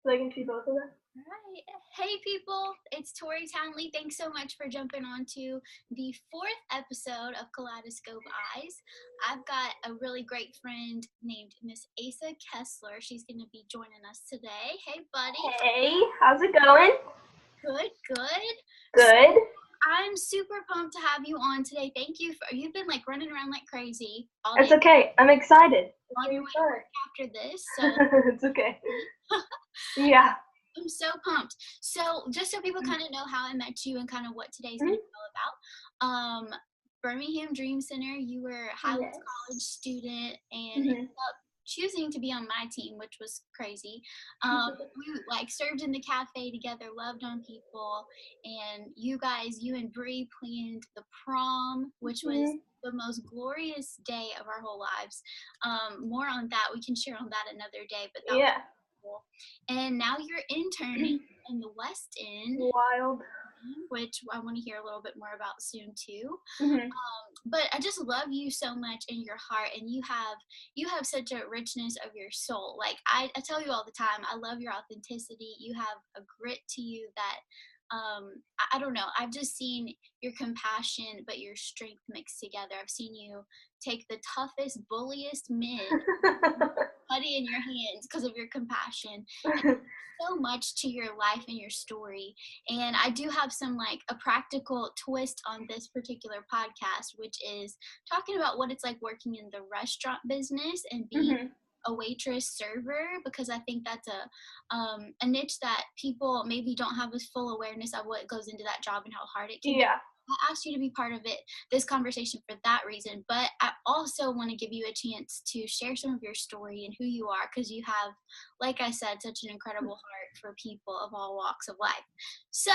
So I can see both of them. Right. Hey, people, it's Tori Townley. Thanks so much for jumping on to the fourth episode of Kaleidoscope Eyes. I've got a really great friend named Miss Aisa Kessler. She's going to be joining us today. Hey, buddy. Hey, how's it going? Good, good. Good. I'm super pumped to have you on today. Thank you for, you've been like running around like crazy all It's day okay. I'm excited. on your way to work after this. So It's okay. Yeah. I'm so pumped. So just so people kind of know how I met you and kind of what today's going to Mhm. be all about, Birmingham Dream Center, you were a Highlands Yes. College student and ended Mhm. up choosing to be on my team, which was crazy. We like served in the cafe together, loved on people, and you and Bree planned the prom, which was Mhm. the most glorious day of our whole lives. More on that, we can share on that another day, but that was Yeah. cool. And now you're interning in the West End, Wild. which I want to hear a little bit more about soon too. Mhm. But I just love you so much in your heart, and you have such a richness of your soul. Like I tell you all the time, I love your authenticity. You have a grit to you that I don't know. I've just seen your compassion, but your strength mixed together. I've seen you take the toughest, bulliest men, putty in your hands because of your compassion. And so much to your life and your story. And I do have some like a practical twist on this particular podcast, which is talking about what it's like working in the restaurant business and being Mhm. a waitress server, because I think that's a niche that people maybe don't have a full awareness of what goes into that job and how hard it can be. Yeah. I asked you to be part of it, this conversation, for that reason, but I also want to give you a chance to share some of your story and who you are, because you have, like I said, such an incredible heart for people of all walks of life. So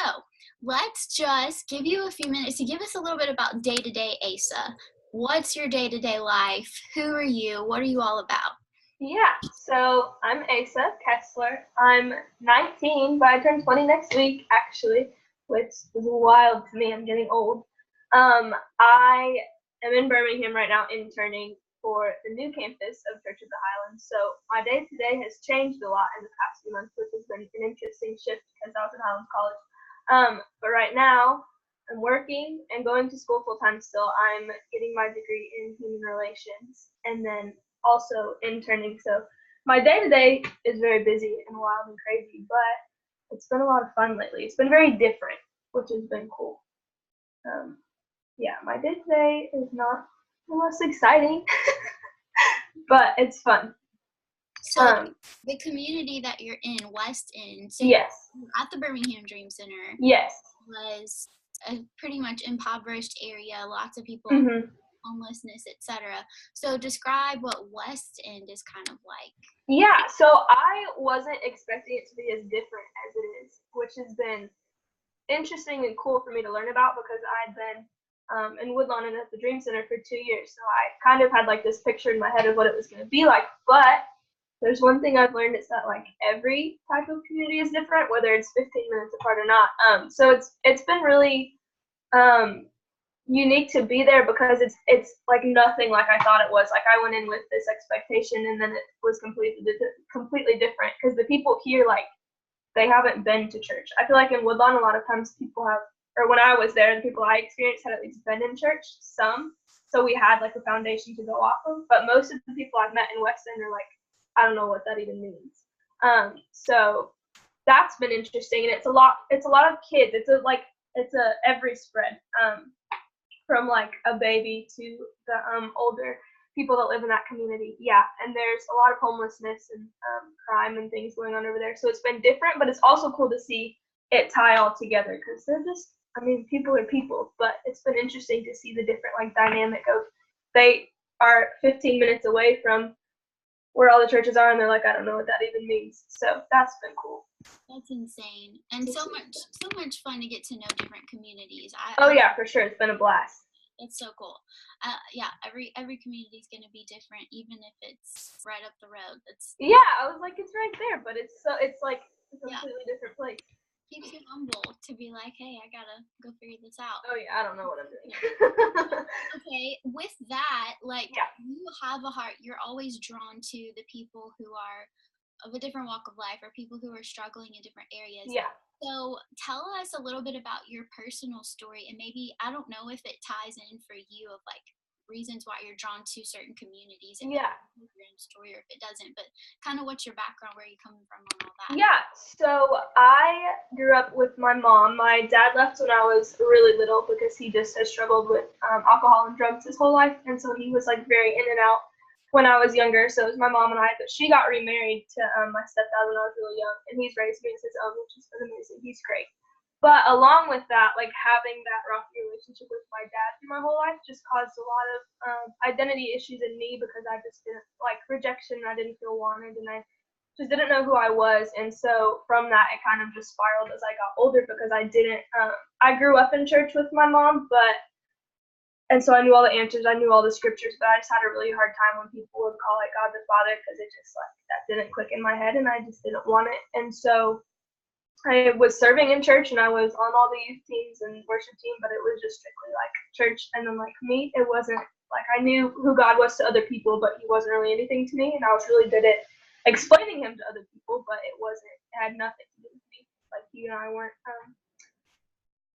let's just give you a few minutes to give us a little bit about day-to-day Asa. What's your day-to-day life? Who are you? What are you all about? Yeah. So I'm Asa Kessler. I'm 19, but I turn 20 next week, actually, which is wild to me. I'm getting old. I am in Birmingham right now, interning for the new campus of Church of the Highlands. So my day to day has changed a lot in the past few months, which has been an interesting shift because I was at Highlands College. But right now, I'm working and going to school full time still. I'm getting my degree in human relations and then also interning. So my day to day is very busy and wild and crazy, but it's been a lot of fun lately. It's been very different, which has been cool. Um, yeah, my day to day is not the most exciting, but it's fun. So Um, the community that you're in, West End, so you're yes, at the Birmingham Dream Center, yes. was a pretty much impoverished area, lots of people, hmm homelessness, etc. So describe what West End is kind of like. Yeah, so I wasn't expecting it to be as different as it is, which has been interesting and cool for me to learn about because I'd been in Woodlawn and at the Dream Center for 2 years. So I kind of had like this picture in my head of what it was going to be like. But there's one thing I've learned is that like every type of community is different, whether it's 15 minutes apart or not. So it's been really um, unique to be there because it's like nothing like I thought it was. Like I went in with this expectation and then it was completely different because the people here like they haven't been to church. I feel like in Woodlawn, a lot of times people have, or when I was there, the people I experienced had at least been in church, some. So we had like a foundation to go off of. But most of the people I've met in West End are like, I don't know what that even means. So that's been interesting, and it's a lot. It's a lot of kids. It's a every spread. From like a baby to the older people that live in that community. Yeah, and there's a lot of homelessness and crime and things going on over there. So it's been different, but it's also cool to see it tie all together because they're just, I mean, people are people, but it's been interesting to see the different like dynamic of they are 15 minutes away from where all the churches are, and they're like, I don't know what that even means. So that's been cool. That's insane, and so much fun to get to know different communities. Oh yeah, for sure, it's been a blast. It's so cool. Yeah, every community is going to be different, even if it's right up the road. That's Yeah, I was like, it's right there, but it's like a yeah, completely different place. keeps you humble to be like, hey, I gotta go figure this out. Oh yeah, I don't know what I'm doing. Okay, with that, like Yeah. you have a heart. You're always drawn to the people who are of a different walk of life, or people who are struggling in different areas. Yeah. So tell us a little bit about your personal story, and maybe, I don't know if it ties in for you of like reasons why you're drawn to certain communities, if Yeah. it's your own story or if it doesn't, but kind of what's your background, where you coming from on all that. Yeah, so I grew up with my mom. My dad left when I was really little because he just has struggled with alcohol and drugs his whole life, and so he was like very in and out when I was younger. So it was my mom and I, but she got remarried to my stepdad when I was really young, and he's raised me as his own, which has been amazing. He's great. But along with that, like having that rocky relationship with my dad through my whole life just caused a lot of identity issues in me because I just didn't like rejection. I didn't feel wanted, and I just didn't know who I was. And so from that, it kind of just spiraled as I got older because I didn't. I grew up in church with my mom, and so I knew all the answers, I knew all the scriptures, but I just had a really hard time when people would call it God the Father because it just like that didn't click in my head, and I just didn't want it. And so I was serving in church and I was on all the youth teams and worship team, but it was just strictly like church. And then like me, it wasn't like I knew who God was to other people, but he wasn't really anything to me. And I was really good at explaining him to other people, but it had nothing to do with me. Like you and I weren't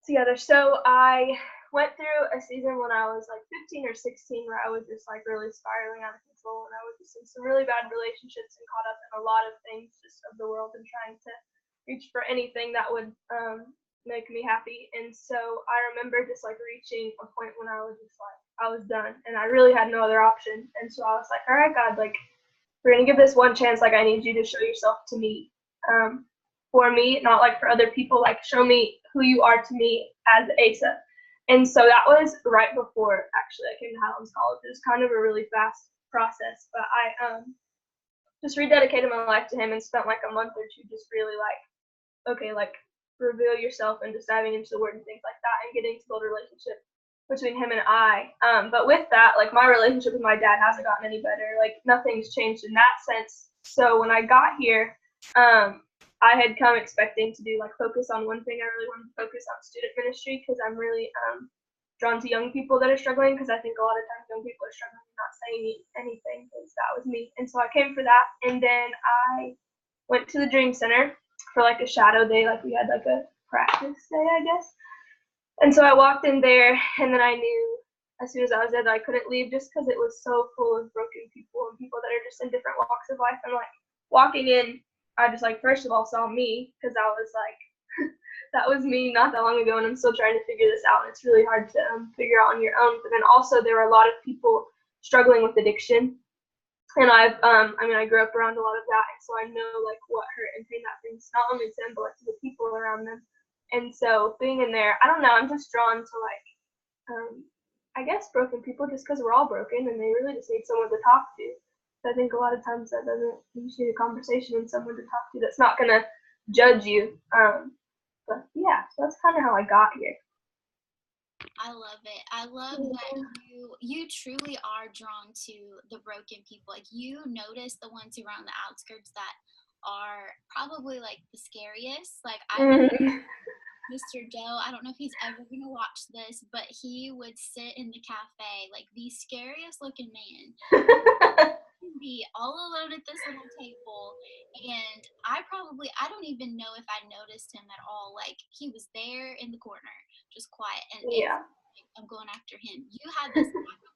together. So I went through a season when I was like 15 or 16 where I was just like really spiraling out of control, and I was just in some really bad relationships and caught up in a lot of things just of the world and trying to reach for anything that would make me happy. And so I remember just like reaching a point when I was just like I was done and I really had no other option. And so I was like, all right, God, like we're gonna give this one chance. Like I need you to show yourself to me, for me, not like for other people. Like show me who you are to me as Asa. And so that was right before actually I came to Highlands College. It was kind of a really fast process, but I just rededicated my life to him and spent like a month or two just really like, okay, like reveal yourself and just diving into the word and things like that and getting to build a relationship between him and I. But with that, like my relationship with my dad hasn't gotten any better. Like nothing's changed in that sense. So when I got here, I had come expecting to do like focus on one thing. I really wanted to focus on student ministry because I'm really drawn to young people that are struggling, because I think a lot of times young people are struggling and not saying anything, because that was me. And so I came for that, and then I went to the Dream Center for like a shadow day, like we had like a practice day, I guess. And so I walked in there, and then I knew as soon as I was there that I couldn't leave just because it was so full of broken people and people that are just in different walks of life. And like walking in, I just like first of all saw me, because I was like, that was me not that long ago, and I'm still trying to figure this out. And it's really hard to figure out on your own. But then also there were a lot of people struggling with addiction. And I grew up around a lot of that, and so I know like what hurt and pain that brings, not only to them, but like to the people around them. And so being in there, I don't know, I'm just drawn to like, I guess broken people, just because we're all broken, and they really just need someone to talk to. So I think a lot of times that doesn't, you just need a conversation and someone to talk to that's not gonna judge you. But yeah, so that's kind of how I got here. I love it. I love that you truly are drawn to the broken people. Like you notice the ones who are on the outskirts that are probably like the scariest. Like Mr. Doe, I don't know if he's ever gonna watch this, but he would sit in the cafe, like the scariest looking man. Be all alone at this little table, and I don't even know if I noticed him at all. Like he was there in the corner, just quiet, and Yeah. I'm going after him. You had this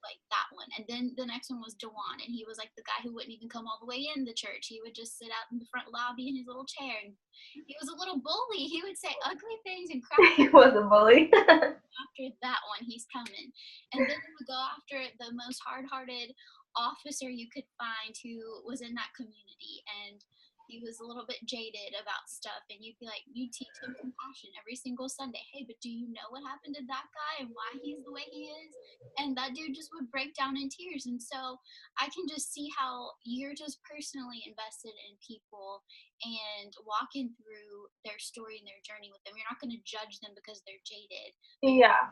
like that one, and then the next one was Dewan, and he was like the guy who wouldn't even come all the way in the church. He would just sit out in the front lobby in his little chair, and he was a little bully. He would say ugly things and crap. He was a bully. After that one, he's coming, and then we would go after the most hard-hearted officer you could find who was in that community, and he was a little bit jaded about stuff, and you'd be like, you teach him compassion every single Sunday. Hey, but do you know what happened to that guy and why he's the way he is? And that dude just would break down in tears. And so I can just see how you're just personally invested in people and walking through their story and their journey with them. You're not going to judge them because they're jaded. Yeah.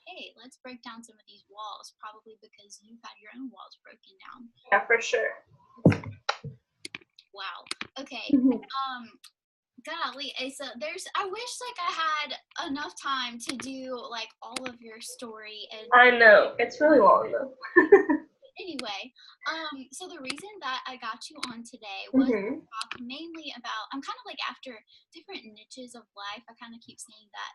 Hey, let's break down some of these walls, probably because you've had your own walls broken down. Yeah, for sure. Wow. Okay. Golly, Asa, I wish like I had enough time to do like all of your story, and I know, it's really long though. Anyway, so the reason that I got you on today was to Mhm. talk mainly about, I'm kind of like after different niches of life. I kind of keep saying that.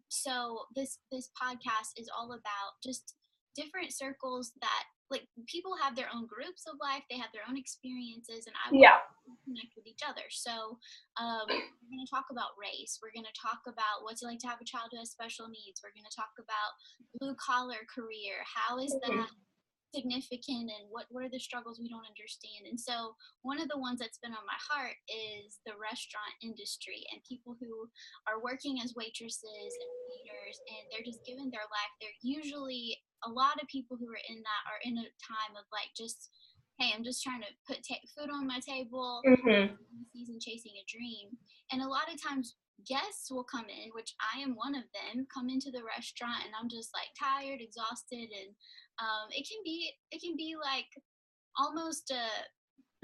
So this podcast is all about just different circles that, like, people have their own groups of life, they have their own experiences, and I want Yeah. to connect with each other. So we're going to talk about race. We're going to talk about what's it like to have a child who has special needs. We're going to talk about blue collar career. How is Mhm. that significant, and what are the struggles we don't understand? And so one of the ones that's been on my heart is the restaurant industry and people who are working as waitresses and waiters, and they're just giving their life. They're usually, a lot of people who are in that are in a time of like, just, hey, I'm just trying to put food on my table, Mhm. season chasing a dream. And a lot of times guests will come in, which I am one of them, come into the restaurant and I'm just like tired, exhausted, and it can be like almost a,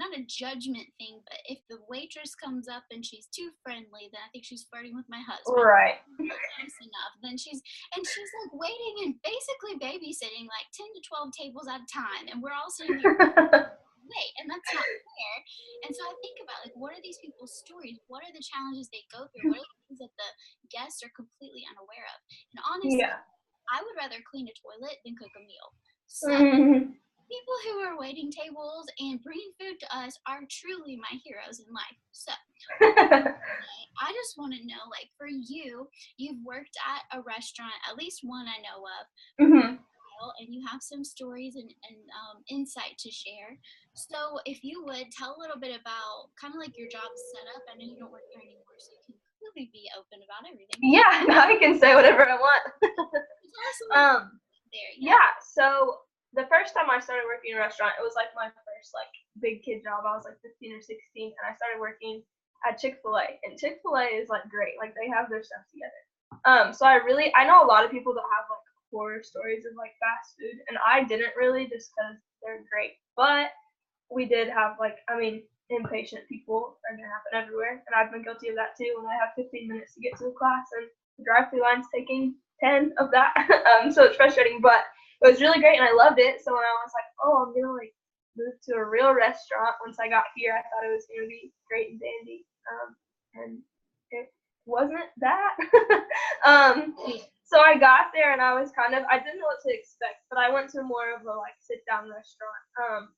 not a judgment thing, but if the waitress comes up and she's too friendly, then I think she's flirting with my husband. Right. Not nice enough, then she's like waiting and basically babysitting like 10 to 12 tables at a time, and we're all sitting there wait, and that's not fair. And so I think about, like, what are these people's stories? What are the challenges they go through? What are the things that the guests are completely unaware of? And honestly, Yeah. I would rather clean a toilet than cook a meal. So Mhm. people who are waiting tables and bringing food to us are truly my heroes in life. So I just want to know, like, for you, you've worked at a restaurant, at least one I know of, Mhm. and you have some stories and insight to share. So, if you would tell a little bit about kind of like your job setup. I know you don't work there anymore, so you can completely be open about everything. Yeah, now I can say whatever I want. Tell us a little bit there. Yeah. Yeah, so the first time I started working in a restaurant, it was like my first like big kid job. I was like 15 or 16, and I started working at Chick-fil-A. And Chick-fil-A is like great. Like they have their stuff together. So I know a lot of people that have like horror stories of like fast food, and I didn't really just because they're great. But we did have like, I mean, impatient people are gonna happen everywhere, and I've been guilty of that too. When I have 15 minutes to get to a class and the drive-through line's taking 10 of that, so it's frustrating, but it was really great and I loved it. So when I was like, oh, I'm gonna like move to a real restaurant once I got here, I thought it was gonna be great and dandy, and it wasn't that. um, so I got there and I was I didn't know what to expect, but I went to more of a like sit down restaurant.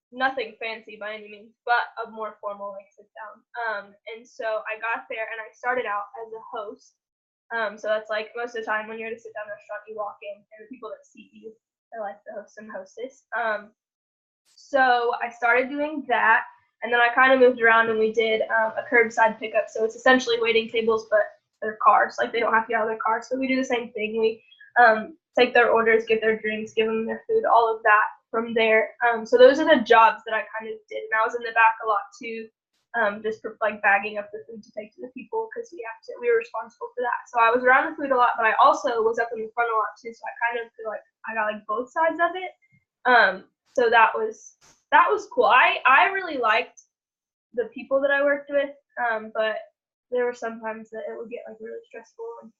Nothing fancy by any means, but a more formal like sit down. And so I got there and I started out as a host. So that's like most of the time when you're at a sit down restaurant, you walk in and the people that seat you are like the host and hostess. So I started doing that, and then I kind of moved around and we did a curbside pickup. So it's essentially waiting tables, but they're cars. Like they don't have to get out of their cars. So we do the same thing. We take their orders, give their drinks, give them their food, all of that from there. So those are the jobs that I kind of did. And I was in the back a lot too, just for like bagging up the food to take to the people because we were responsible for that. So I was around the food a lot, but I also was up in the front a lot too. So I kind of feel like I got like both sides of it. So that was cool. I really liked the people that I worked with, but there were some times that it would get like really stressful.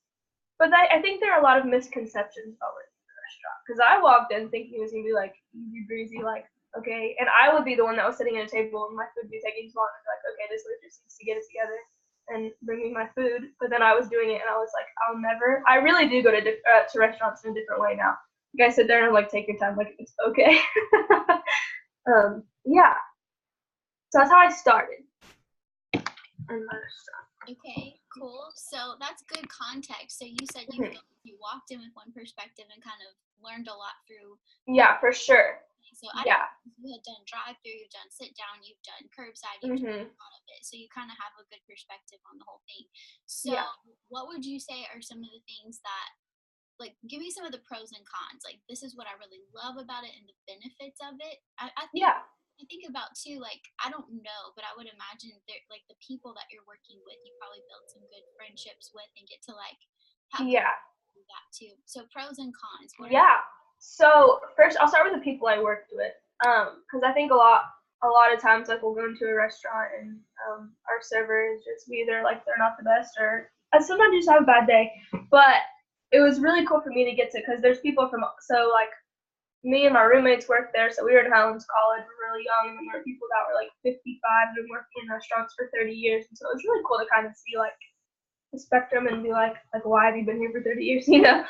But I think there are a lot of misconceptions about working in a restaurant because I walked in thinking it was gonna be like easy breezy, like okay, and I would be the one that was sitting at a table and my food would be taking too long. I'd be like, okay, this waitress needs to get it together and bring me my food. But then I was doing it and I was like, I'll never. I really do go to restaurants in a different way now. You guys sit there and like take your time, like it's okay. Yeah. So that's how I started in my restaurant. Okay, cool. So that's good context. So you said you walked in with one perspective and kind of learned a lot through. Yeah, for sure. So I Yeah. didn't know you had done drive-through, you've done sit-down, you've done curbside, you've done a lot of it. So you kind of have a good perspective on the whole thing. So Yeah. what would you say are some of the things that, like, give me some of the pros and cons. Like, this is what I really love about it and the benefits of it. Yeah. I think about too, like, I don't know, but I would imagine like the people that you're working with, you probably build some good friendships with and get to like have Yeah. do that too. So pros and cons. Yeah. So first, I'll start with the people I worked with, because I think a lot of times, like we'll go into a restaurant and our server is just either like they're not the best or sometimes you just have a bad day. But it was really cool for me to get to because there's people from me and my roommates worked there, so we were in Highlands College, we were really young, and there were people that were like 55 and been working in restaurants for 30 years, and so it was really cool to kind of see like the spectrum and be like why have you been here for 30 years, you know?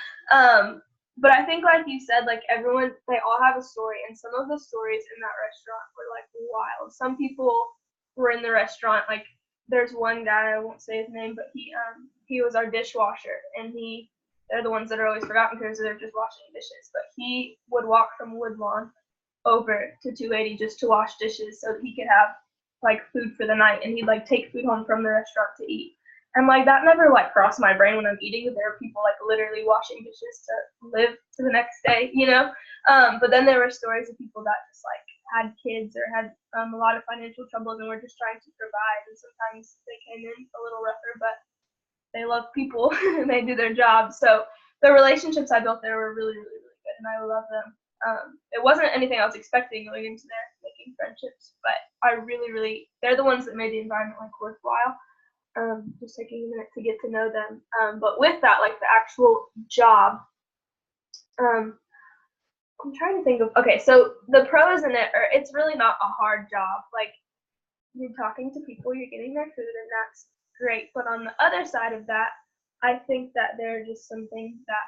But I think like you said, like everyone, they all have a story, and some of the stories in that restaurant were like wild. Some people were in the restaurant, like there's one guy, I won't say his name, but he was our dishwasher, and they're the ones that are always forgotten because they're just washing dishes. But he would walk from Woodlawn over to 280 just to wash dishes so that he could have like food for the night, and he'd like take food home from the restaurant to eat. And like that never like crossed my brain when I'm eating. There are people like literally washing dishes to live to the next day, you know. But then there were stories of people that just like had kids or had a lot of financial troubles and were just trying to provide. And sometimes they came in a little rougher, but they love people and they do their job. So the relationships I built there were really, really, really good, and I love them. It wasn't anything I was expecting going into there, making friendships, but I really, really, they're the ones that made the environment like worthwhile. Just taking a minute to get to know them. But with that, like the actual job, I'm trying to think of, okay, so the pros in it are it's really not a hard job. Like you're talking to people, you're getting their food, and that's great. But on the other side of that, I think that there are just some things that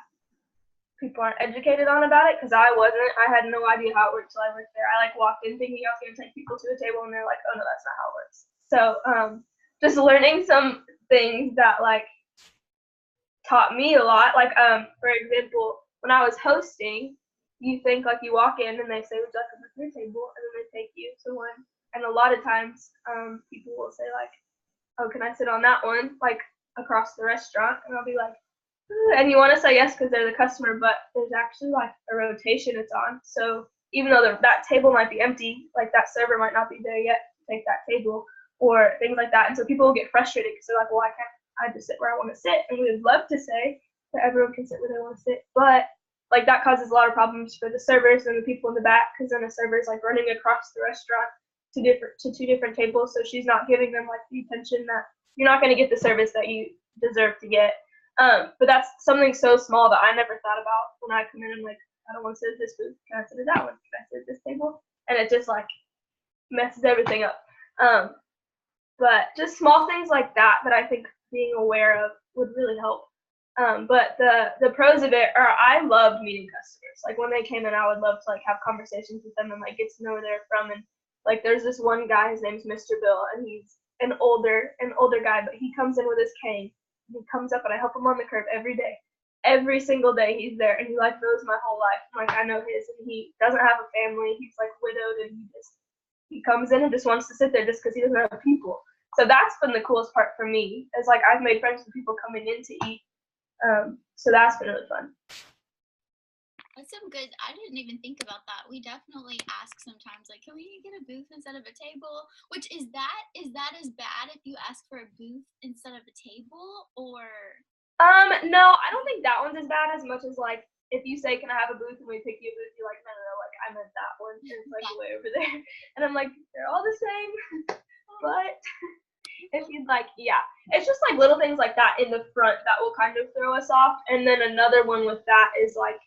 people aren't educated on about it, because I wasn't. I had no idea how it worked till I worked there. I like walked in thinking I was going to take people to a table, and they're like, oh no, that's not how it works. So just learning some things that like taught me a lot. Like for example, when I was hosting, you think like you walk in and they say, would you like to book your table, and then they take you to one. And a lot of times people will say like, oh, can I sit on that one, like across the restaurant? And I'll be like, and you want to say yes because they're the customer, but there's actually like a rotation it's on. So even though that table might be empty, like that server might not be there yet to take that table, or things like that. And so people will get frustrated because they're like, well, I just sit where I want to sit. And we would love to say that everyone can sit where they want to sit, but like that causes a lot of problems for the servers and the people in the back, because then the server's like running across the restaurant to two different tables, so she's not giving them like the attention that you're not going to get the service that you deserve to get. But that's something so small that I never thought about when I come in and like, I don't want to sit at this booth. Can I sit at that one? Can I sit at this table? And it just like messes everything up. But just small things like that I think being aware of would really help. But the pros of it are I loved meeting customers. Like when they came in, I would love to like have conversations with them and like get to know where they're from. And like there's this one guy, his name's Mr. Bill, and he's an older guy, but he comes in with his cane. He comes up and I help him on the curb every day. Every single day he's there, and he like knows my whole life. Like I know his, and he doesn't have a family. He's like widowed, and he comes in and just wants to sit there just because he doesn't have people. So that's been the coolest part for me. Is like I've made friends with people coming in to eat. So that's been really fun. That's some good. I didn't even think about that. We definitely ask sometimes, like, can we get a booth instead of a table? Which is that as bad if you ask for a booth instead of a table, or? No, I don't think that one's as bad as much as like if you say, can I have a booth, and we pick you a booth, you're like, no, like I meant that one. And it's like way over there, and I'm like, they're all the same, but if you'd like, yeah, it's just like little things like that in the front that will kind of throw us off. And then another one with that is like,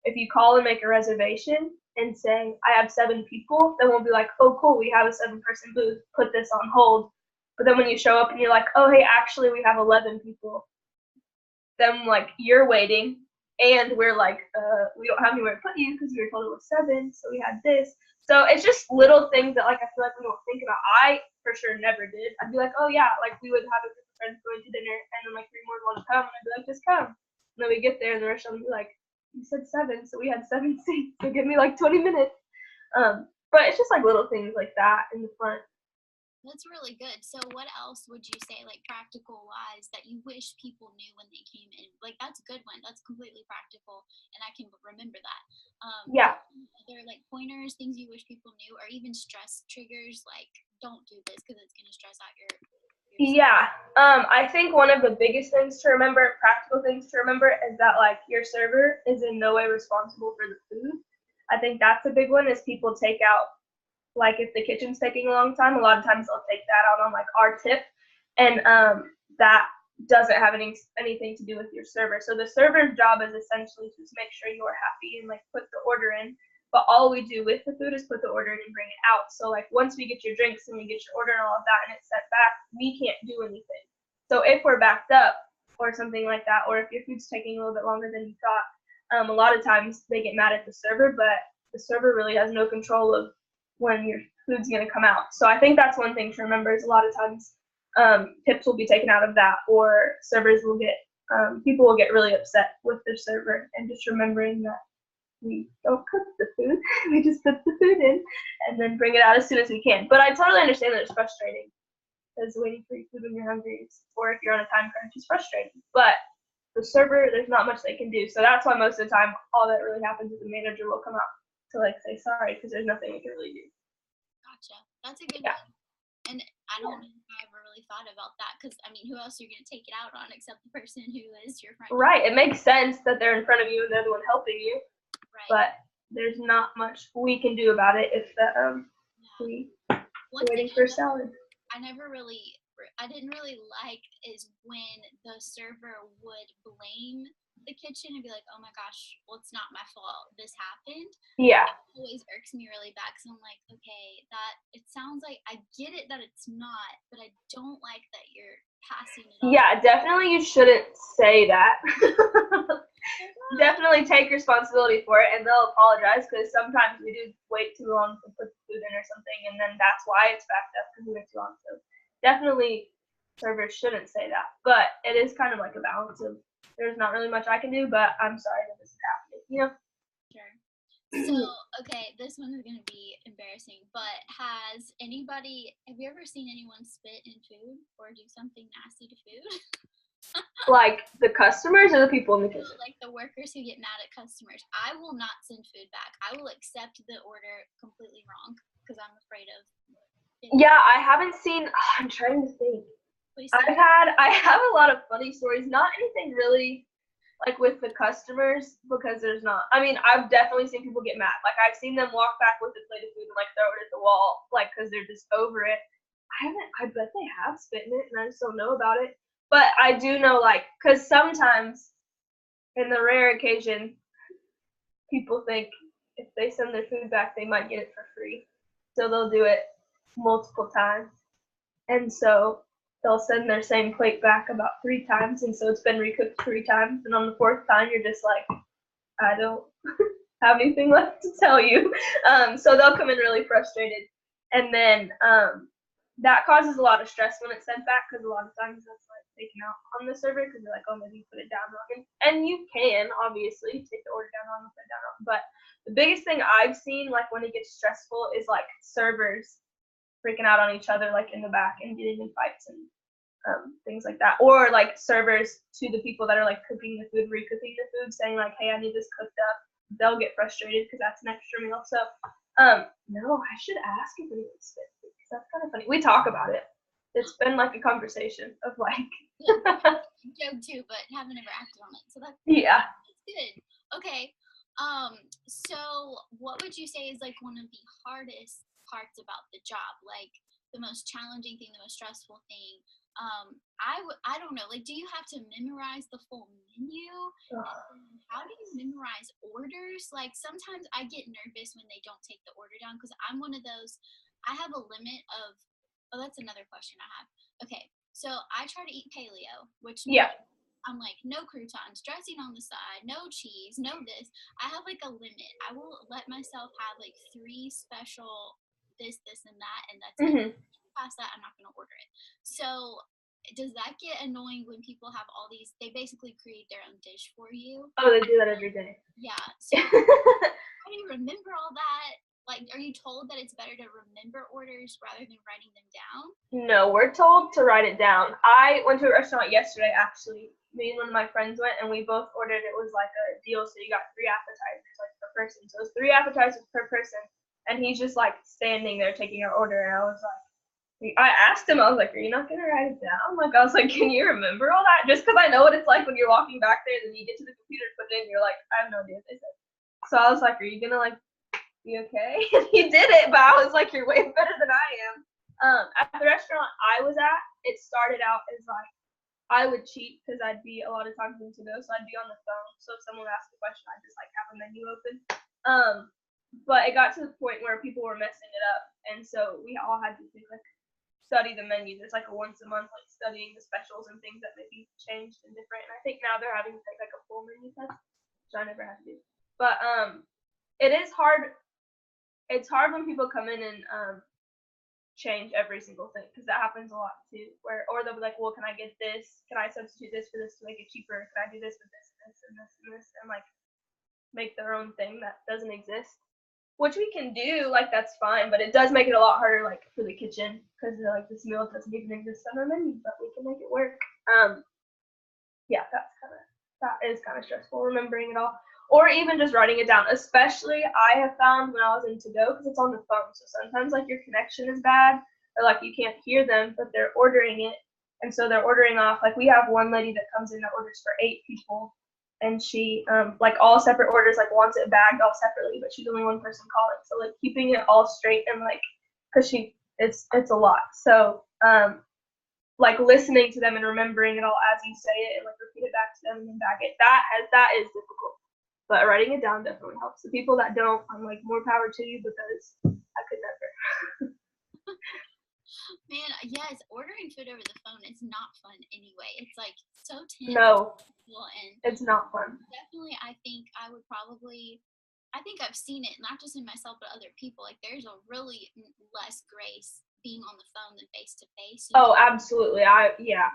if you call and make a reservation and say, I have 7 people, then we'll be like, oh, cool, we have a 7-person booth, put this on hold. But then when you show up and you're like, oh, hey, actually, we have 11 people, then like you're waiting, and we're like, we don't have anywhere to put you because we were told it was 7, so we had this. So it's just little things that like I feel like we don't think about. I for sure never did. I'd be like, oh yeah, like we would have a group of friends going to dinner, and then like 3 more would want to come, and I'd be like, just come. And then we get there, and the restaurant would be like, you said 7, so we had 7 seats. So give me like 20 minutes. But it's just like little things like that in the front. That's really good. So what else would you say, like practical wise, that you wish people knew when they came in? Like that's a good one. That's completely practical, and I can remember that. Yeah. Are there like pointers, things you wish people knew, or even stress triggers, like don't do this because it's gonna stress out your Yeah. I think one of the biggest things to remember, practical things to remember, is that like your server is in no way responsible for the food. I think that's a big one, is people take out, like if the kitchen's taking a long time, a lot of times they'll take that out on like our tip, and that doesn't have anything to do with your server. So the server's job is essentially just make sure you're happy and like put the order in. but all we do with the food is put the order in and bring it out. So like once we get your drinks and we get your order and all of that and it's sent back, we can't do anything. So if we're backed up or something like that, or if your food's taking a little bit longer than you thought, a lot of times they get mad at the server, but the server really has no control of when your food's going to come out. So I think that's one thing to remember is a lot of times tips will be taken out of that, or servers will get, people will get really upset with their server, and just remembering that we don't cook the food, we just put the food in and then bring it out as soon as we can. But I totally understand that it's frustrating, because waiting for your food when you're hungry, or if you're on a time crunch, is frustrating. But the server, there's not much they can do. So that's why most of the time, all that really happens is the manager will come out to like say sorry, because there's nothing we can really do. Gotcha. That's a good one. And I don't know if I ever really thought about that, because I mean, who else are you gonna take it out on except the person who is your friend? Right. It makes sense that they're in front of you and they're the one helping you. Right. But there's not much we can do about it if we waiting for a salad. I didn't really like is when the server would blame the kitchen and be like, oh my gosh, well, it's not my fault, this happened. Yeah. It always irks me really bad, because I'm like, okay, that it sounds like I get it that it's not, but I don't like that you're passing it on. Yeah, definitely you shouldn't say that. Definitely take responsibility for it, and they'll apologize, because sometimes we do wait too long to put the food in or something, and then that's why it's backed up, because we wait too long. So definitely servers shouldn't say that, but it is kind of like a balance of there's not really much I can do, but I'm sorry that this is happening, you know? Sure. So, okay, this one is going to be embarrassing, but have you ever seen anyone spit in food or do something nasty to food? Like the customers or the people in the kitchen? Like the workers who get mad at customers. I will not send food back. I will accept the order completely wrong, because I'm afraid of it. Yeah, I haven't seen, I'm trying to think. I have a lot of funny stories, not anything really like with the customers, because there's not, I mean, I've definitely seen people get mad. Like I've seen them walk back with a plate of food and like throw it at the wall, like because they're just over it. I bet they have spit in it and I just don't know about it. But I do know, like, because sometimes in the rare occasion, people think if they send their food back, they might get it for free. So they'll do it multiple times. And so they'll send their same plate back about 3 times, and so it's been recooked 3 times, and on the 4th time you're just like, I don't have anything left to tell you. So they'll come in really frustrated, and then that causes a lot of stress when it's sent back, because a lot of times that's like taken out on the server, because they're like, oh, maybe you put it down wrong, and you can obviously take the order down wrong and put it down wrong. But the biggest thing I've seen, like when it gets stressful, is like servers freaking out on each other, like in the back, and getting in fights and things like that, or like servers to the people that are like cooking the food, recooking the food, saying like, hey, I need this cooked up. They'll get frustrated because that's an extra meal. So no, I should ask if anyone spit, because that's kind of funny. We talk about it. It's been like a conversation of like joke too, but haven't ever acted on it, so that's good. Okay, so what would you say is like one of the hardest parts about the job, like the most challenging thing, the most stressful thing? I don't know, like, do you have to memorize the full menu? How do you memorize orders? Like sometimes I get nervous when they don't take the order down, because I'm one of those, I have a limit of, oh, that's another question I have. Okay, so I try to eat paleo, which I'm like, no croutons, dressing on the side, no cheese, no this. I have like a limit. I will let myself have like 3 special this, and that, and that's it. Past that, I'm not going to order it. So does that get annoying when people have all these, they basically create their own dish for you? Oh, they do that every day. Yeah. So how do you remember all that? Like, are you told that it's better to remember orders rather than writing them down? No, we're told to write it down. I went to a restaurant yesterday, actually. Me and one of my friends went, and we both ordered, it was like a deal, so you got 3 appetizers like per person. So it was 3 appetizers per person, and he's just like standing there taking our order, and I was like, I asked him, I was like, are you not going to write it down? Like, I was like, can you remember all that? Just because I know what it's like when you're walking back there and then you get to the computer to put it in, you're like, I have no idea what they said. So I was like, are you going to, like, be okay? And he did it, but I was like, you're way better than I am. At the restaurant I was at, it started out as, like, I would cheat because I'd be a lot of times in to go, so I'd be on the phone. So if someone asked a question, I'd just, like, have a menu open. but it got to the point where people were messing it up, and so we all had to like study the menu. There's like a once a month like studying the specials and things that may be changed and different. And I think now they're having to take like a full menu test, which I never had to do. But it is hard. It's hard when people come in and change every single thing, because that happens a lot too. Or they'll be like, well, can I get this? Can I substitute this for this to make it cheaper? Can I do this with this and this and this and this, and like make their own thing that doesn't exist? Which we can do, like that's fine, but it does make it a lot harder, like for the kitchen, because they're like, this meal doesn't even exist on our menu, but we can make it work. Yeah, that is kind of stressful, remembering it all, or even just writing it down. Especially, I have found when I was in to go, because it's on the phone, so sometimes like your connection is bad, or like you can't hear them, but they're ordering it, and so they're ordering off. Like we have one lady that comes in that orders for 8 people. And she like all separate orders, like wants it bagged all separately, but she's only one person calling, so like keeping it all straight, and like because it's a lot, so like listening to them and remembering it all as you say it, and like repeat it back to them and then bag it, that is difficult, but writing it down definitely helps. The people that don't, I'm like, more power to you, because I could never. Man, yes, ordering food over the phone is not fun anyway. It's like so tense. No, and it's not fun. Definitely, I think I've seen it, not just in myself, but other people. Like, there's a really less grace being on the phone than face to face. Oh, absolutely. Yeah.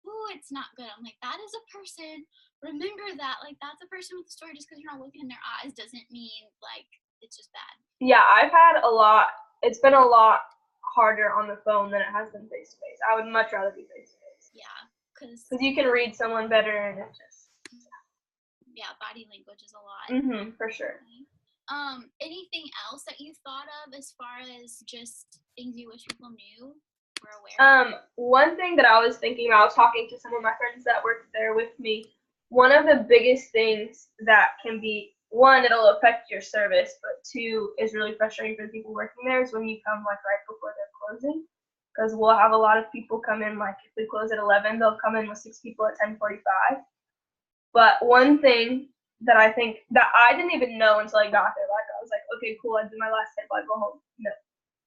Oh, it's not good. I'm like, that is a person. Remember that. Like, that's a person with a story. Just because you're not looking in their eyes doesn't mean, like, it's just bad. Yeah, it's been a lot harder on the phone than it has been face to face. I would much rather be face to face. Yeah, because you can read someone better, and it just, yeah, body language is a lot. For sure. Anything else that you thought of as far as just things you wish people knew or aware of? One thing that I was thinking about, I was talking to some of my friends that worked there with me. One of the biggest things that can be, one, it'll affect your service, but two, is really frustrating for the people working there, is when you come like right before they're closing, because we'll have a lot of people come in, like if we close at 11, they'll come in with 6 people at 10:45. But one thing that I think that I didn't even know until I got there, like I was like, okay, cool, I did my last table, I go home. No,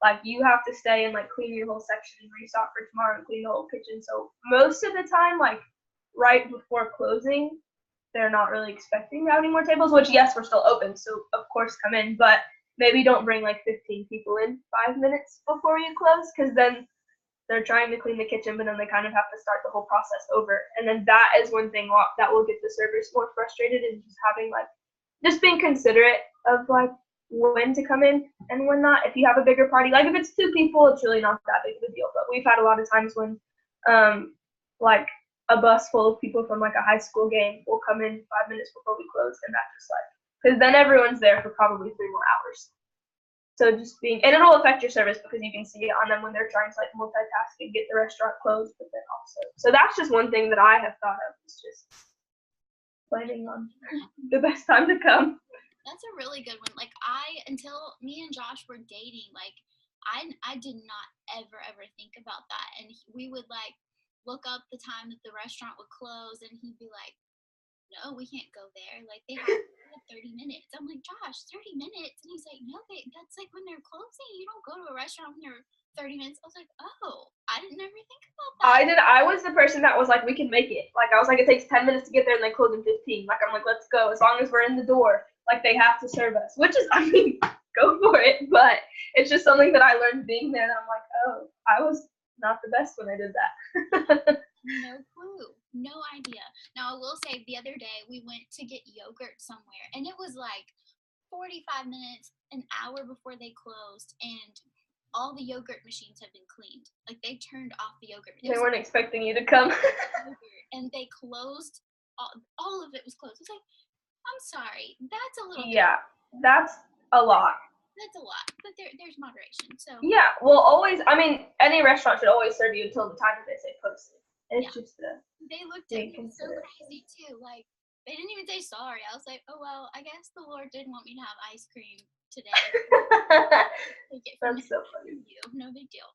like you have to stay and like clean your whole section and restock for tomorrow and clean the whole kitchen. So most of the time, like right before closing, they're not really expecting to have any more tables, which yes, we're still open, so of course come in, but maybe don't bring like 15 people in 5 minutes before you close, because then they're trying to clean the kitchen, but then they kind of have to start the whole process over. And then that is one thing that will get the servers more frustrated, is just having like, just being considerate of like when to come in and when not. If you have a bigger party, like if it's 2 people, it's really not that big of a deal. But we've had a lot of times when like a bus full of people from like a high school game will come in 5 minutes before we close, and that's just like, because then everyone's there for probably 3 more hours. So just being, and it'll affect your service, because you can see it on them when they're trying to like multitask and get the restaurant closed, but then also, so that's just one thing that I have thought of, is just planning on the best time to come. That's a really good one. Like until me and Josh were dating, like I did not ever think about that. And we would like look up the time that the restaurant would close, and he'd be like, no, we can't go there. Like they have 30 minutes. I'm like, Josh, 30 minutes? And he's like, no, that's like when they're closing. You don't go to a restaurant when they're 30 minutes. I was like, oh, I didn't ever think about that. I was the person that was like, we can make it. Like I was like, it takes 10 minutes to get there and they close in 15. Like I'm like, let's go. As long as we're in the door, like they have to serve us, which is, I mean, go for it. But it's just something that I learned being there, and I'm like, oh, I was not the best when I did that. No clue. No idea. Now, I will say the other day we went to get yogurt somewhere, and it was like 45 minutes, an hour before they closed, and all the yogurt machines have been cleaned. Like, they turned off the yogurt. They weren't expecting you to come. And they closed. All of it was closed. It's like, I'm sorry. That's a little Yeah, that's a lot. That's a lot, but there's moderation. So yeah, well, always. I mean, any restaurant should always serve you until the time that they say posted. It's just they looked at me so crazy too. Like they didn't even say sorry. I was like, oh well, I guess the Lord didn't want me to have ice cream today. That's so funny. No big deal.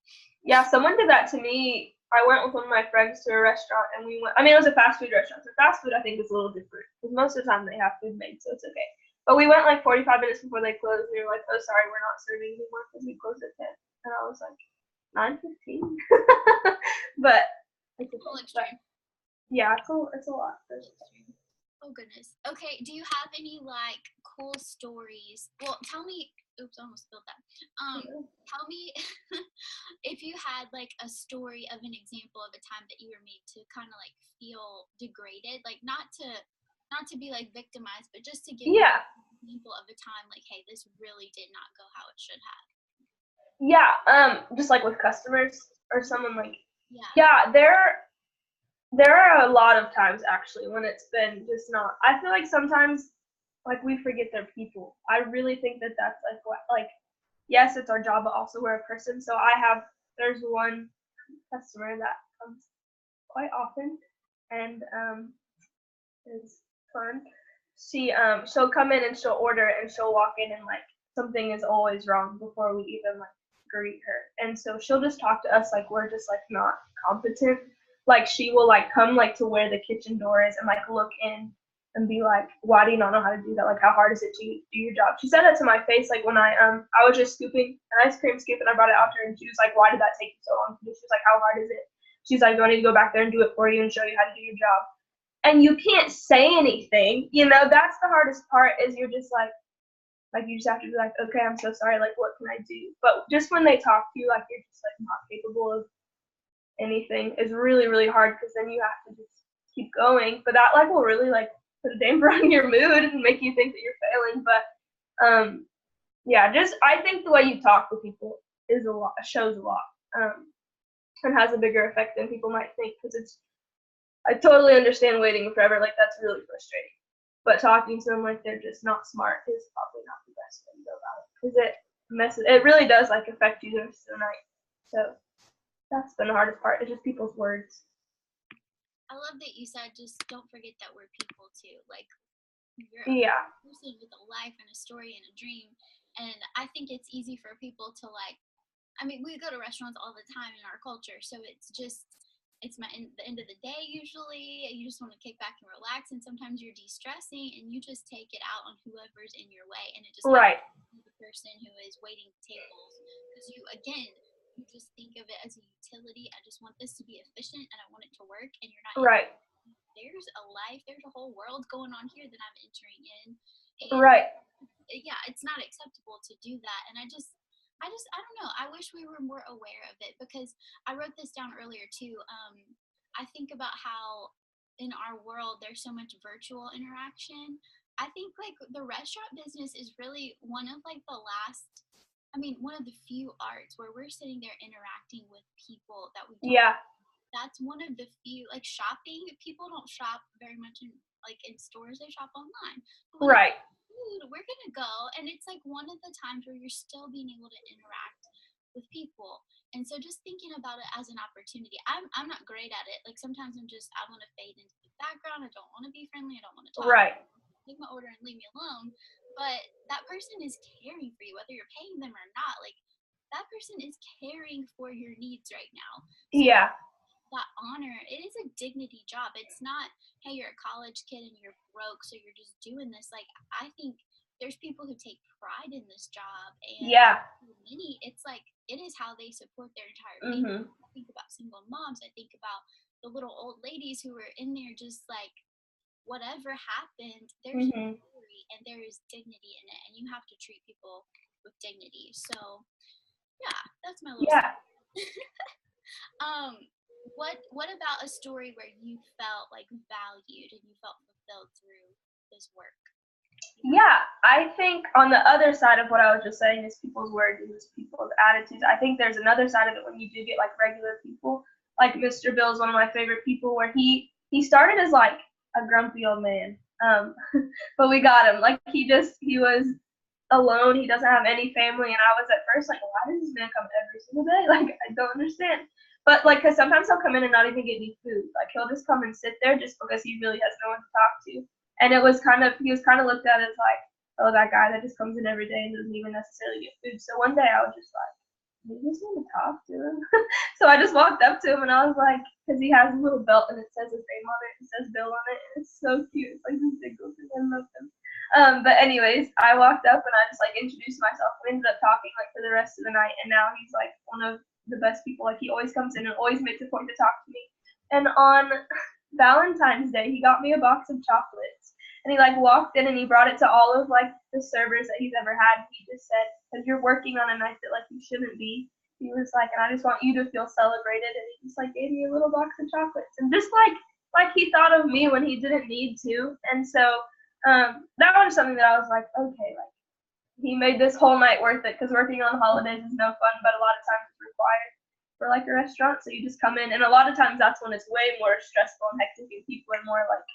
Yeah, someone did that to me. I went with one of my friends to a restaurant, and we went. I mean, it was a fast food restaurant. So fast food, I think, is a little different, because most of the time they have food made, so it's okay. But we went like 45 minutes before they closed. We were like, oh, sorry, we're not serving anymore because we closed at 10. And I was like, 9:15. But it's A little okay. extreme. Yeah, it's a lot. Oh goodness. Okay, do you have any like cool stories? Well, tell me. Oops, I almost spilled that. Tell me if you had like a story of an example of a time that you were made to kind of like feel degraded, like not to be like victimized, but just to give me an example of a time like, hey, this really did not go how it should have. Yeah, just like with customers or someone like. Yeah. There are a lot of times actually when it's been just not. I feel like sometimes like we forget they're people. I really think that that's like yes, it's our job, but also we're a person. So there's one customer that comes quite often and is fun. She'll come in and she'll order and she'll walk in and like something is always wrong before we even like greet her. And so she'll just talk to us like we're just like not competent. Like she will like come like to where the kitchen door is and like look in and be like, why do you not know how to do that? Like how hard is it to do your job? She said that to my face like when I was just scooping an ice cream scoop and I brought it out to her and she was like, why did that take you so long to do? She was like, how hard is it? She's like, do I need to go back there and do it for you and show you how to do your job? And you can't say anything, that's the hardest part is you're just like you just have to be like, okay, I'm so sorry, like what can I do? But just when they talk to you like you're just like not capable of anything is really, really hard because then you have to just keep going. But that like will really like put a damper on your mood and make you think that you're failing. But yeah, just I think the way you talk to people shows a lot. And has a bigger effect than people might think because I totally understand waiting forever, like that's really frustrating. But talking to them like they're just not smart is probably not the best way to go about it because it really does like affect you the rest of the night. So that's been the hardest part, is just people's words. I love that you said just don't forget that we're people too. Like you're a person with a life and a story and a dream. And I think it's easy for people to like, I mean, we go to restaurants all the time in our culture, so it's the end of the day usually. You just want to kick back and relax, and sometimes you're de-stressing and you just take it out on whoever's in your way, and it just right. The person who is waiting tables because you just think of it as a utility. I just want this to be efficient and I want it to work, and you're not right. There's a whole world going on here that I'm entering in. And right. Yeah, it's not acceptable to do that. And I don't know. I wish we were more aware of it because I wrote this down earlier too. I think about how in our world there's so much virtual interaction. I think like the restaurant business is really one of the few arts where we're sitting there interacting with people that we don't. Yeah. That's one of the few, like shopping. People don't shop very much in stores. They shop online. Right. We're gonna go, and it's like one of the times where you're still being able to interact with people. And so just thinking about it as an opportunity. I'm not great at it. Like sometimes I want to fade into the background. I don't want to be friendly. I don't want to talk. Right. Take my order and leave me alone. But that person is caring for you, whether you're paying them or not. Like that person is caring for your needs right now. So yeah. That honor, it is a dignity job. It's not, hey, you're a college kid and you're broke, so you're just doing this. Like I think there's people who take pride in this job, and many, it's like it is how they support their entire family. I think about single moms. I think about the little old ladies who are in there just like whatever happened, there's a story and there is dignity in it, and you have to treat people with dignity. So yeah, that's my little What about a story where you felt like valued and you felt fulfilled through this work? Yeah, I think on the other side of what I was just saying is people's words and just people's attitudes. I think there's another side of it when you do get like regular people. Like Mr. Bill is one of my favorite people where he started as like a grumpy old man. But we got him. Like he was alone. He doesn't have any family. And I was at first like, why does this man come every single day? Like I don't understand. But like, cause sometimes he'll come in and not even get any food. Like he'll just come and sit there just because he really has no one to talk to. And he was kind of looked at as like, oh, that guy that just comes in every day and doesn't even necessarily get food. So one day I was just like, maybe just need to talk to him. So I just walked up to him and I was like, because he has a little belt and it says his name on it. It says Bill on it. And it's so cute. It's like this big little thing. I love him. But anyways, I walked up and I just like introduced myself. We ended up talking like for the rest of the night, and now he's like one of the best people. Like he always comes in and always makes a point to talk to me. And on Valentine's Day, he got me a box of chocolates. And he like walked in and he brought it to all of like the servers that he's ever had. He just said, "Because you're working on a night that like you shouldn't be." He was like, "And I just want you to feel celebrated." And he just like gave me a little box of chocolates, and just like he thought of me when he didn't need to. And so that was something that I was like, okay, like he made this whole night worth it, because working on holidays is no fun, but a lot of times it's required for like a restaurant. So you just come in, and a lot of times that's when it's way more stressful and hectic, and people are more like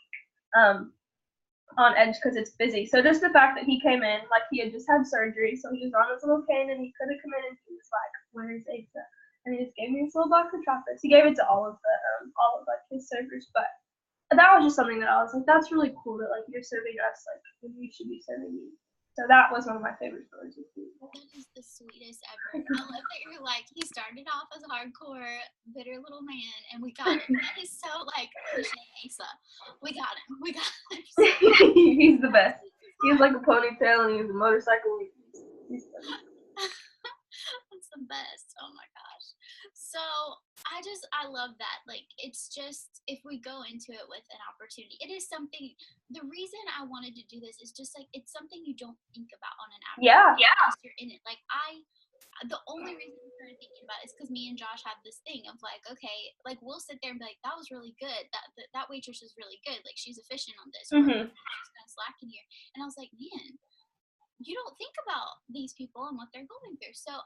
on edge because it's busy. So just the fact that he came in, like he had just had surgery, so he was on his little cane and he could have come in and he was like, "Where's Aisa?" And he just gave me this little box of chocolates. He gave it to all of like his servers, but that was just something that I was like, that's really cool that like you're serving us like when you should be serving me. So that was one of my favorite stories with people. That is the sweetest ever. I love that you're like, he started off as a hardcore, bitter little man, and we got him. That is so like Asa. We got him. We got him. He's the best. He has like a ponytail and he has a motorcycle. He's That's the best. Oh my gosh. So I love that. Like, it's just, if we go into it with an opportunity, it is something. The reason I wanted to do this is just like, it's something you don't think about on an average. Yeah. Unless you're in it. Like, the only reason I started thinking about it is because me and Josh have this thing of like, okay, like we'll sit there and be like, that was really good. That waitress is really good. Like, she's efficient on this. Or she's kind of slacking here. And I was like, man, you don't think about these people and what they're going through. So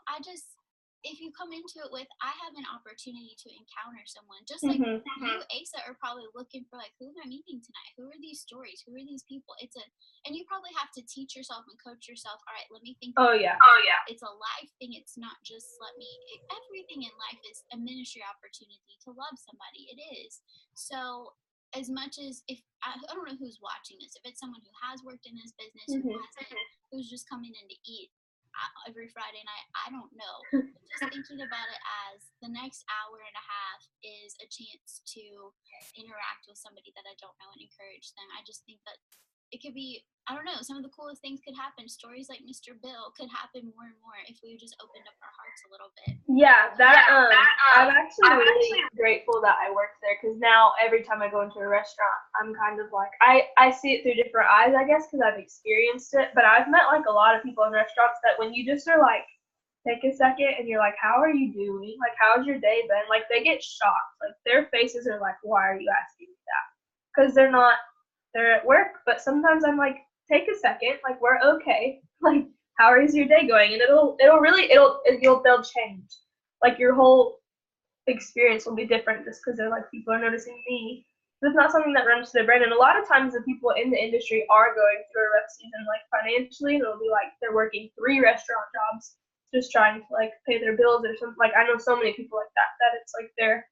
if you come into it with, I have an opportunity to encounter someone, just like you, Asa, are probably looking for like, who am I meeting tonight? Who are these stories? Who are these people? And you probably have to teach yourself and coach yourself. All right, let me think. Oh yeah. It's a life thing. It's not just everything in life is a ministry opportunity to love somebody. It is. So as much as if I don't know who's watching this, if it's someone who has worked in this business, who's just coming in to eat every Friday night, I don't know. Just thinking about it as the next hour and a half is a chance to interact with somebody that I don't know and encourage them. I just think that it could be, I don't know, some of the coolest things could happen. Stories like Mr. Bill could happen more and more if we just opened up our hearts a little bit. Yeah, I'm actually really grateful that I worked there, because now every time I go into a restaurant, I'm kind of like, I see it through different eyes, I guess, because I've experienced it. But I've met like a lot of people in restaurants that when you just are like, take a second and you're like, how are you doing? Like, how's your day been? Like, they get shocked. Like, their faces are like, why are you asking me that? Because they're at work. But sometimes I'm like, take a second. Like, we're okay. Like, how is your day going? And they'll change. Like, your whole experience will be different just because they're like, people are noticing me. But it's not something that runs to their brain. And a lot of times the people in the industry are going through a rough season, like financially. It'll be like they're working 3 restaurant jobs just trying to like pay their bills or something. Like, I know so many people like that it's like their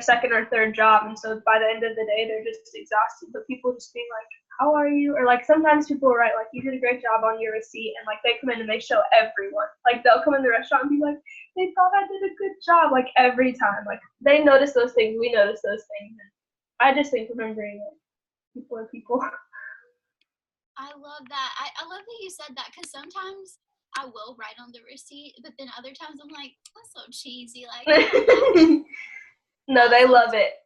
second or third job, and so by the end of the day they're just exhausted. But people just being like, how are you? Or like sometimes people write like, you did a great job on your receipt, and like they come in and they show everyone. Like, they'll come in the restaurant and be like, they thought I did a good job. Like, every time, like they notice those things, we notice those things. And I just think remembering like, people are people. I love that. I love that you said that, because sometimes I will write on the receipt, but then other times I'm like, that's so cheesy. Like, no, they love it.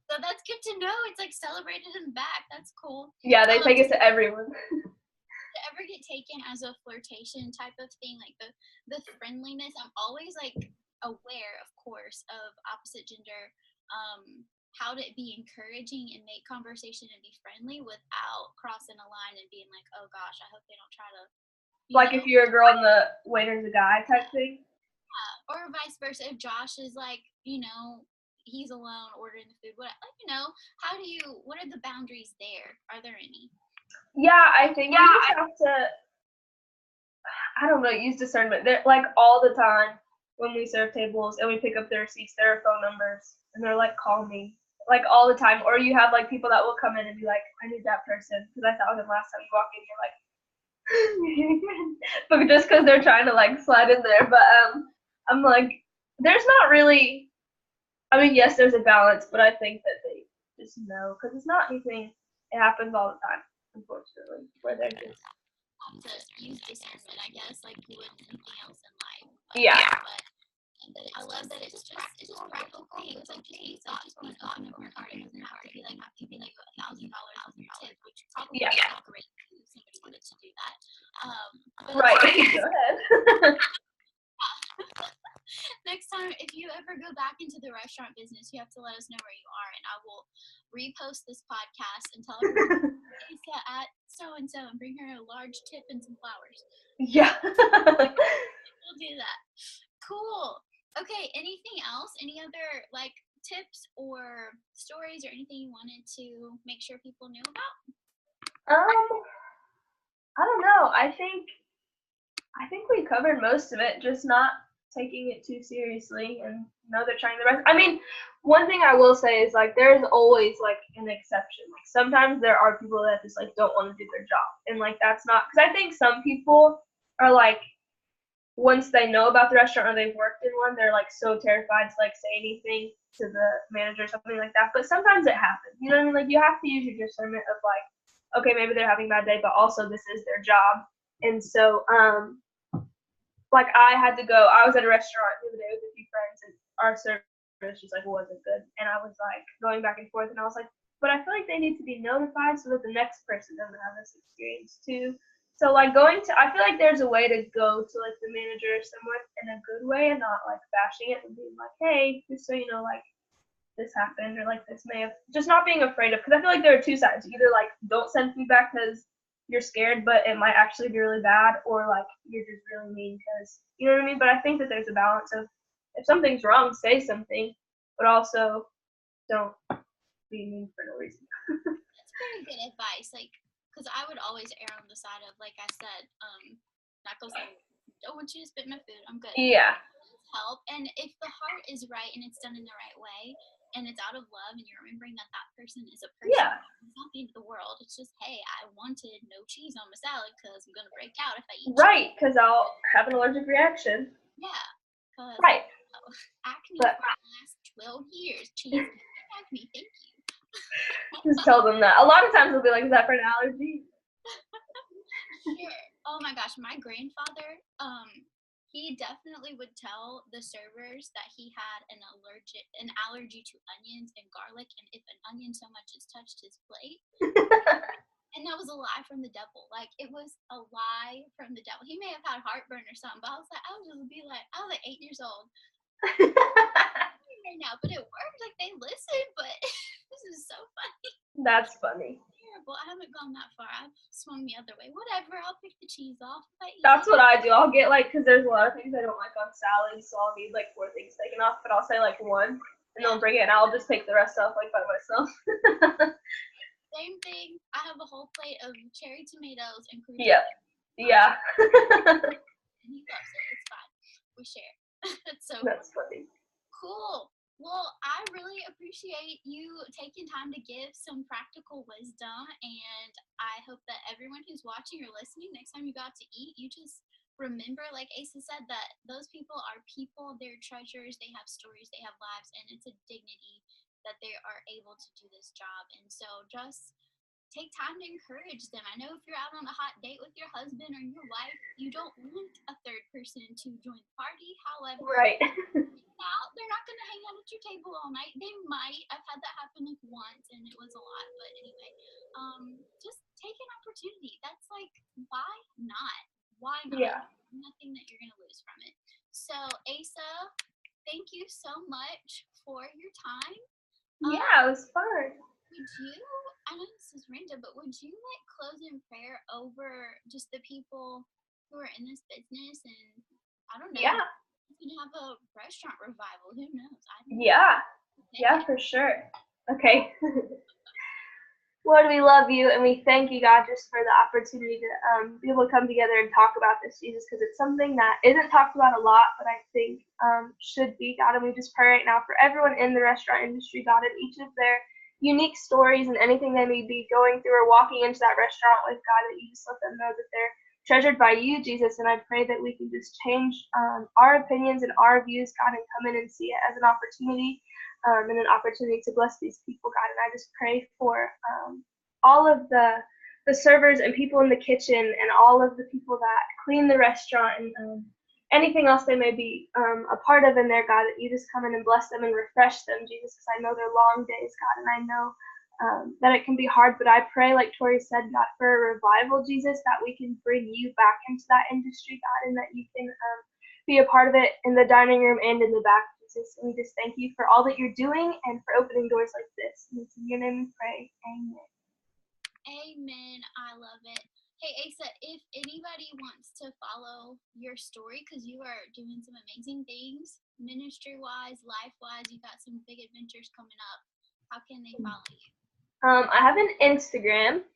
So that's good to know. It's like celebrated in the back. That's cool. Yeah, they take it to everyone. To ever get taken as a flirtation type of thing, like the friendliness, I'm always like aware, of course, of opposite gender, how to be encouraging and make conversation and be friendly without crossing a line and being like, oh gosh, I hope they don't try to. Like, if you're a girl and the waiter's a guy type thing? Yeah, or vice versa. If Josh is like, he's alone ordering the food, what are the boundaries there? Are there any? Yeah, I think you just have to, I don't know, use discernment. They're like, all the time when we serve tables and we pick up their receipts, there are phone numbers, and they're like, call me. Like, all the time. Or you have like people that will come in and be like, I need that person, because I thought of him last time you walk in, you're like, but just because they're trying to like slide in there. But I'm like, there's not really, I mean, yes, there's a balance, but I think that they just know, because it's not anything, it happens all the time. unfortunately, where they're just have to use discernment, I guess, like you would anything else in life. yeah. But I love that it's just practical things. Like just be thoughtful and open and work hard. It doesn't have to be like $1,000 tip, which probably would be great if somebody wanted to do that. But Right. Go ahead. next time, if you ever go back into the restaurant business, you have to let us know where you are, and I will repost this podcast and tell everyone Aisa at so and so, and bring her a large tip and some flowers. Yeah. We'll do that. Cool. Okay. Anything else? Any other like tips or stories or anything you wanted to make sure people knew about? I don't know. I think we covered most of it. Just not taking it too seriously, and they're trying the best. I mean, one thing I will say is like there's always like an exception. Like sometimes there are people that just like don't want to do their job, and like that's not because I think some people are like once they know about the restaurant or they've worked in one, they're like so terrified to like say anything to the manager or something like that. But sometimes it happens. You know what I mean? Like you have to use your discernment of like, okay, maybe they're having a bad day, but also this is their job. And so, like I had to go. I was at a restaurant the other day with a few friends, and our service just like wasn't good. And I was like going back and forth, and I was like, but I feel like they need to be notified so that the next person doesn't have this experience too. So like I feel like there's a way to go to like the manager or someone in a good way and not like bashing it and being like, hey, just so you know, like this happened or like this may have, just not being afraid of, because I feel like there are two sides. Either like don't send feedback because you're scared, but it might actually be really bad, or like you're just really mean because you know what I mean. But I think that there's a balance of if something's wrong, say something, but also don't be mean for no reason. That's very good advice. Like, because I would always err on the side of, like I said, not go say, don't want you to spit my food. I'm good. Yeah. Help, and if the heart is right and it's done in the right way, and it's out of love, and you're remembering that that person is a person, Yeah. It's not the end of the world. It's just, hey, I wanted no cheese on my salad because I'm gonna break out if I eat. Right, because I'll have an allergic reaction. Yeah. Right. Acne for the last 12 years. Cheese acne. Thank you. Just tell them that. A lot of times they'll be like, is that for an allergy? Sure. Oh my gosh, my grandfather, he definitely would tell the servers that he had an allergy to onions and garlic, and if an onion so much as touched his plate. And that was a lie from the devil. Like, it was a lie from the devil. He may have had heartburn or something, but I was I was like 8 years old. Right now, but it worked. Like, they listened, but this is so funny. That's funny. Terrible. I haven't gone that far. I've swung the other way. Whatever. I'll pick the cheese off. That's what I do. I'll get like, because there's a lot of things I don't like on salads, so I'll need like 4 things taken off, but I'll say like 1, and they'll bring it, and I'll just take the rest off like by myself. Same thing. I have a whole plate of cherry tomatoes and cream. Yeah. Yeah. And he loves it. It's fine. We share. That's funny. Cool. Well, I really appreciate you taking time to give some practical wisdom, and I hope that everyone who's watching or listening, next time you go out to eat, you just remember, like Aisa said, that those people are people, they're treasures, they have stories, they have lives, and it's a dignity that they are able to do this job. And so just take time to encourage them. I know if you're out on a hot date with your husband or your wife, you don't want a third person to join the party. However, right. They're not going to hang out at your table all night. They might. I've had that happen like once, and it was a lot. But anyway, just take an opportunity. That's like, why not? Why not? Yeah. Nothing that you're going to lose from it. So, Aisa, thank you so much for your time. Yeah, it was fun. Would you, I know this is random, but would you like close in prayer over just the people who are in this business? And I don't know. Yeah. You can have a restaurant revival. Who knows? Yeah, for sure. Okay. Lord, we love you, and we thank you, God, just for the opportunity to be able to come together and talk about this, Jesus, because it's something that isn't talked about a lot, but I think should be, God. And we just pray right now for everyone in the restaurant industry, God, and each of their unique stories and anything they may be going through or walking into that restaurant with, God, that you just let them know that they're treasured by you, Jesus. And I pray that we can just change our opinions and our views, God, and come in and see it as an opportunity. And an opportunity to bless these people, God. And I just pray for all of the the servers and people in the kitchen and all of the people that clean the restaurant and anything else they may be a part of in there, God, that you just come in and bless them and refresh them, Jesus, because I know they're long days, God, and I know that it can be hard, but I pray, like Tori said, God, for a revival, Jesus, that we can bring you back into that industry, God, and that you can be a part of it in the dining room and in the back, Jesus. And we just thank you for all that you're doing and for opening doors like this. And it's in your name we pray. Amen. Amen. I love it. Hey, Aisa, if anybody wants to follow your story, because you are doing some amazing things, ministry-wise, life-wise, you got some big adventures coming up. How can they follow you? I have an Instagram.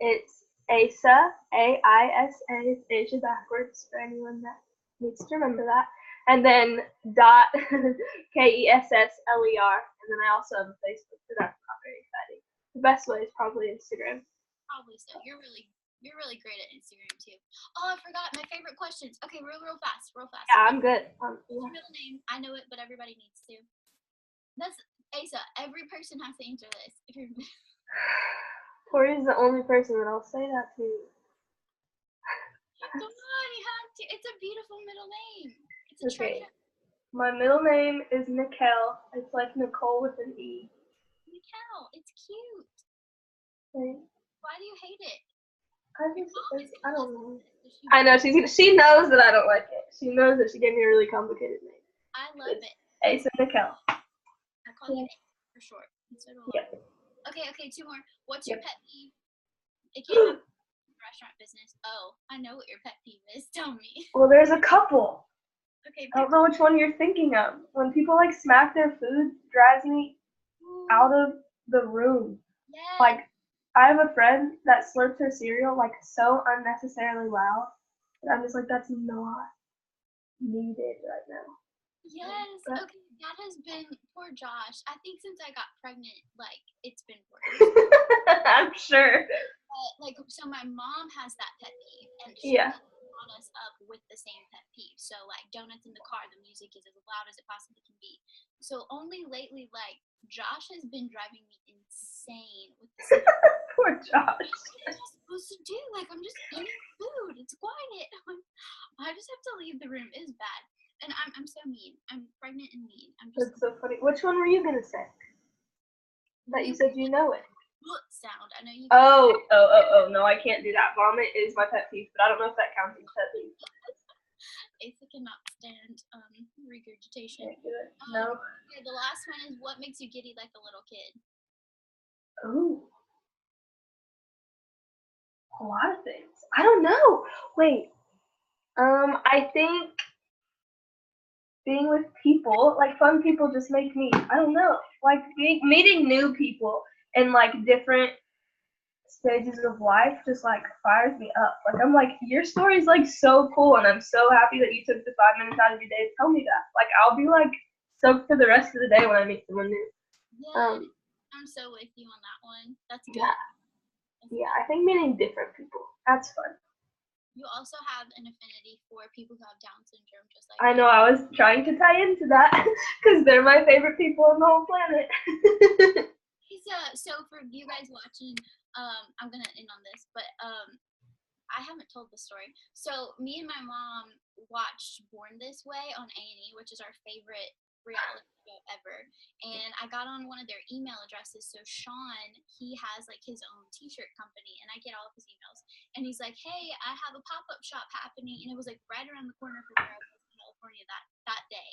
It's Aisa, A-I-S-A, it's Asia backwards for anyone that needs to remember that. And then dot Kessler. And then I also have a Facebook, so that's not very exciting. The best way is probably Instagram. Probably so. You're really great at Instagram too. Oh, I forgot my favorite questions. Okay, real fast. Yeah, I'm good. What's your middle name? I know it, but everybody needs to. That's Aisa. Every person has to answer this. If you're Tori's the only person that I'll say that to. Come on, you have to. It's a beautiful middle name. It's a treasure. My middle name is Nicole. It's like Nicole with an E. Nicole, it's cute. Thanks. Why do you hate it? I don't know. I know, she knows that I don't like it. She knows that she gave me a really complicated name. I love it. Aisa Nicole. I call you Aisa for short. So do I. Okay, two more. What's your pet peeve? It can't have restaurant business. Oh, I know what your pet peeve is. Tell me. Well, there's a couple. Okay. I don't know which one you're thinking of. When people like smack their food, drives me out of the room. Yes. Like, I have a friend that slurps her cereal like so unnecessarily loud, and I'm just like, that's not needed right now. Yes. Okay, that has been poor Josh. I think since I got pregnant, like it's been worse. I'm sure. So my mom has that pet peeve, and she brought us up with the same pet peeve. So like donuts in the car, the music is as loud as it possibly can be. So only lately, like Josh has been driving me insane with the Poor Josh. What am I supposed to do? Like I'm just eating food. It's quiet. I just have to leave the room. It's bad. And I'm so mean. I'm pregnant and mean. That's so funny. Which one were you gonna say? That you said you know it. Sound. I know you. Oh, no, I can't do that. Vomit is my pet peeve, but I don't know if that counts as pet peeve. Aisa cannot stand regurgitation. Can't do it. No. Okay, the last one is what makes you giddy like a little kid? Ooh. A lot of things. I don't know. Wait. I think being with people, like fun people just make me, I don't know, like meeting new people in like different stages of life just like fires me up. Like I'm like, your story's like so cool and I'm so happy that you took the 5 minutes out of your day to tell me that. Like I'll be like stoked for the rest of the day when I meet someone new. Yeah, I'm so with you on that one. That's good. Yeah, I think meeting different people, that's fun. You also have an affinity for people who have Down syndrome, just like I know, I was trying to tie into that because they're my favorite people on the whole planet. So for you guys watching, I'm gonna end on this, but I haven't told the story. So me and my mom watched Born This Way on A&E, which is our favorite reality show ever. And I got on one of their email addresses. So Sean, he has like his own t-shirt company, and I get all of his emails. And he's like, "Hey, I have a pop-up shop happening," and it was like right around the corner from where I was in California that day.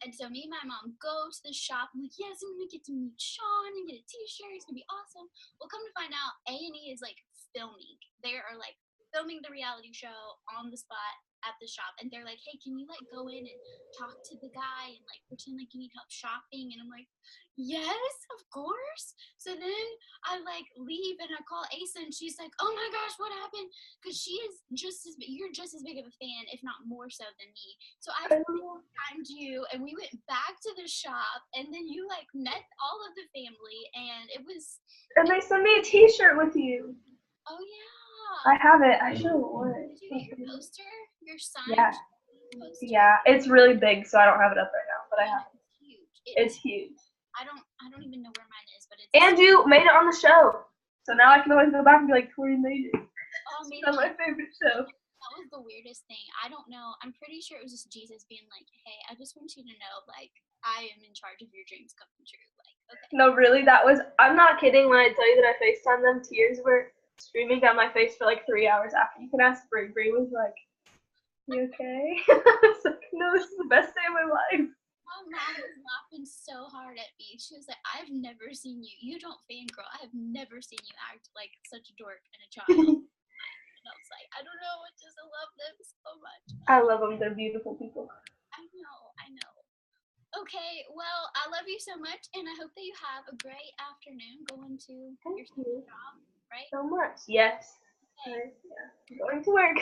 And so me and my mom go to the shop. I'm like, yes, I'm gonna get to meet Sean and get a t-shirt. It's gonna be awesome. Well, come to find out, A&E is like filming. They are like filming the reality show on the spot at the shop, and they're like, "Hey, can you like go in and talk to the guy and like pretend like you need help shopping?" And I'm like, "Yes, of course." So then I like leave and I call Aisa, and she's like, "Oh my gosh, what happened?" Because you're just as big of a fan, if not more so than me. So I timed you, and we went back to the shop, and then you like met all of the family, and it was. And they sent me a t-shirt with you. Oh yeah. I have it. I should have worn it. Did you get your poster? Your sign? Yeah. Poster? Yeah, it's really big, so I don't have it up right now, but I have it. It's huge. It's huge. I don't even know where mine is, but it's. And you made it on the show. So now I can always go back and be like, Tori made it. Oh, maybe That's my favorite show. that was the weirdest thing. I don't know. I'm pretty sure it was just Jesus being like, hey, I just want you to know, like, I am in charge of your dreams coming true. Like, okay. No, really, I'm not kidding when I tell you that I FaceTimed them. Tears were streaming down my face for like 3 hours after. You can ask Brie. Brie was like, you okay? I was like, no, this is the best day of my life. My mom was laughing so hard at me. She was like, I've never seen you. You don't fangirl. I have never seen you act like such a dork and a child. And I was like, I don't know. I just love them so much. I love them. They're beautiful people. I know. Okay, well, I love you so much, and I hope that you have a great afternoon going to your second job, right? So much. Yes. Okay. Yeah. Going to work.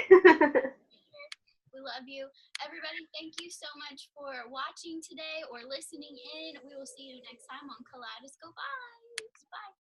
We love you. Everybody, thank you so much for watching today or listening in. We will see you next time on Kaleidoscope Eyes. Bye.